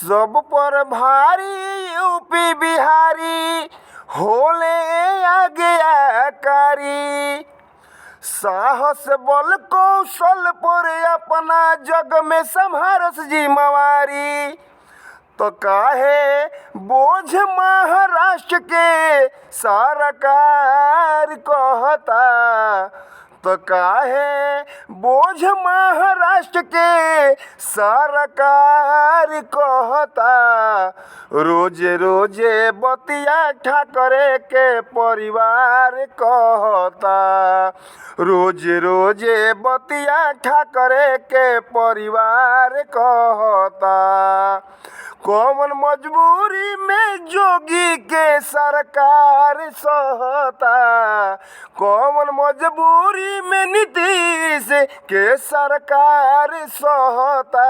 सब पर भारी यूपी बिहारी होले आज्ञाकारी। साहस बल कौशल पर अपना जग में संहारस जिम्मेवारी। तो काहे बोझ महाराष्ट्र के सरकार कहता। तो काहे बोझ महाराष्ट्र के सरकार कहता। रोजे रोजे बतिया ठाकरे के परिवार कहता। रोजे रोजे बतिया ठाकरे के परिवार कहता। कौन मजबूरी में जोगी के सरकार सहता। कौन मजबूरी में नीतीश के सरकार सहता।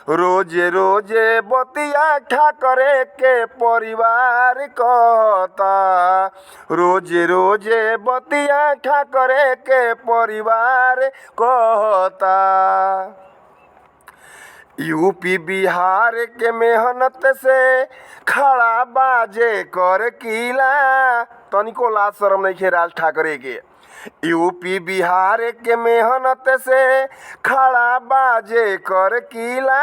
रोजे रोजे बतिया ठाकरे के परिवार कहता। रोजे रोजे बतिया ठाकरे के परिवार कहता। यूपी बिहार के मेहनत से खड़ा बाजे कर किला। तनिको लाज शरम नइखे राज ठाकरे के। यूपी बिहार के मेहनत से खड़ा बाजे कर किला।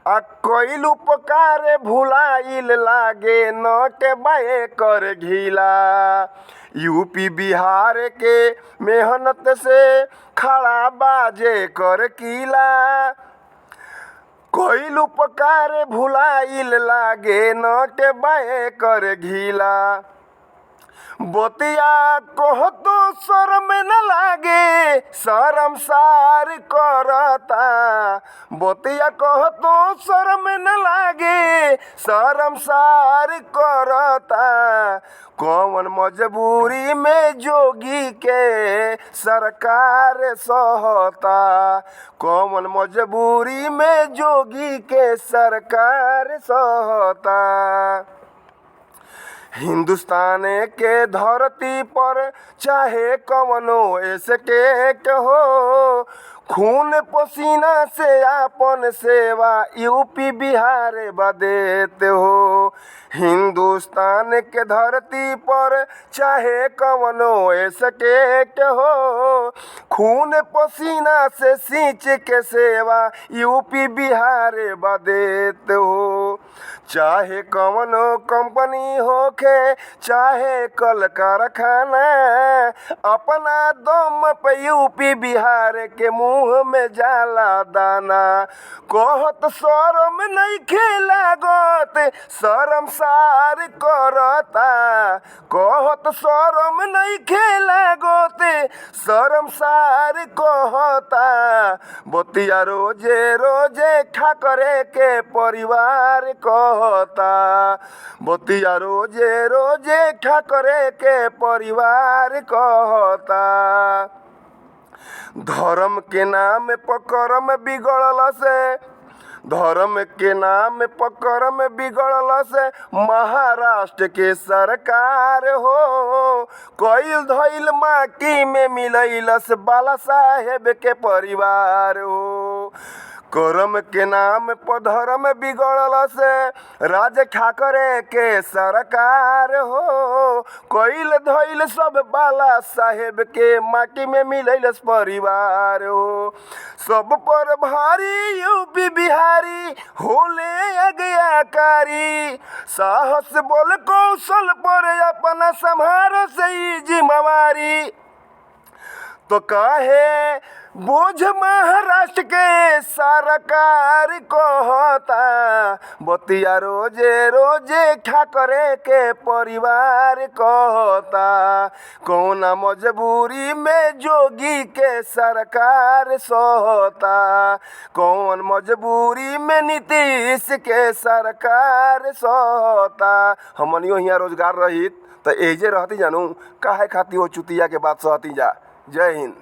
आ कईल उपकार भुलाइल लागे नट बाए कर घिला। यूपी बिहार के मेहनत से खड़ा बाजे कर किला। कईल उपकार भुलाइल लागे नट बाए कर घिला। बतिया कहतो शरम न लागे शर्मसार करता। बतिया कहतो शरम न लागे शर्मसार करता। कौन मजबूरी में जोगी के सरकार सहता। कौन मजबूरी में जोगी के सरकार सहता। हिंदुस्तान के धरती पर चाहे कवनो एस्टेट हो। खून पसीना से आपन सेवा यूपी बिहार बदेत हो। हिंदुस्तान के धरती पर चाहे कवनो एस्टेट हो। खून पसीना से सींच के सेवा यूपी बिहार बदेत हो। चाहे कवनो कंपनी होखे चाहे कल कारखाना। अपना दम पे यूपी बिहार के मुंह में जाला दाना। कहत शरम नइखे लागत शर्मसार करता। कहत शरम नइखे लागत शर्मसार कहता। बतिया रोजे रोजे ठाकरे के परिवार कहता। बतिया रोजे रोजे ठाकरे के परिवार कहता। धर्म के नाम पर कर्म बिगड़ल से। धर्म के नाम पर कर्म बिगड़ल से महाराष्ट्र के सरकार हो। कईल धईल माटी में मिलैलस बाला साहेब के परिवार हो। कर्म के नाम पर धर्म बिगड़ल से राज ठाकरे के सरकार हो। कईल धईल सब बाला साहेब के माटी में मिलैलस परिवार हो। सब पर भारी यूपी बिहारी होले आज्ञाकारी। साहस बल कौशल पर अपना संहार से जिम्मेवारी। तो काहे बोझ महाराष्ट्र के सरकार कहता। बतिया रोजे रोजे ठाकरे के परिवार कहता। कौना मजबूरी में जोगी के सरकार सहता। कौन मजबूरी में नीतीश के सरकार सहता। हमनियो हियां रोजगार रहित तो एजे रहती जानू काहे खाती हो चुतिया के बात सहती जा। जय हिंद।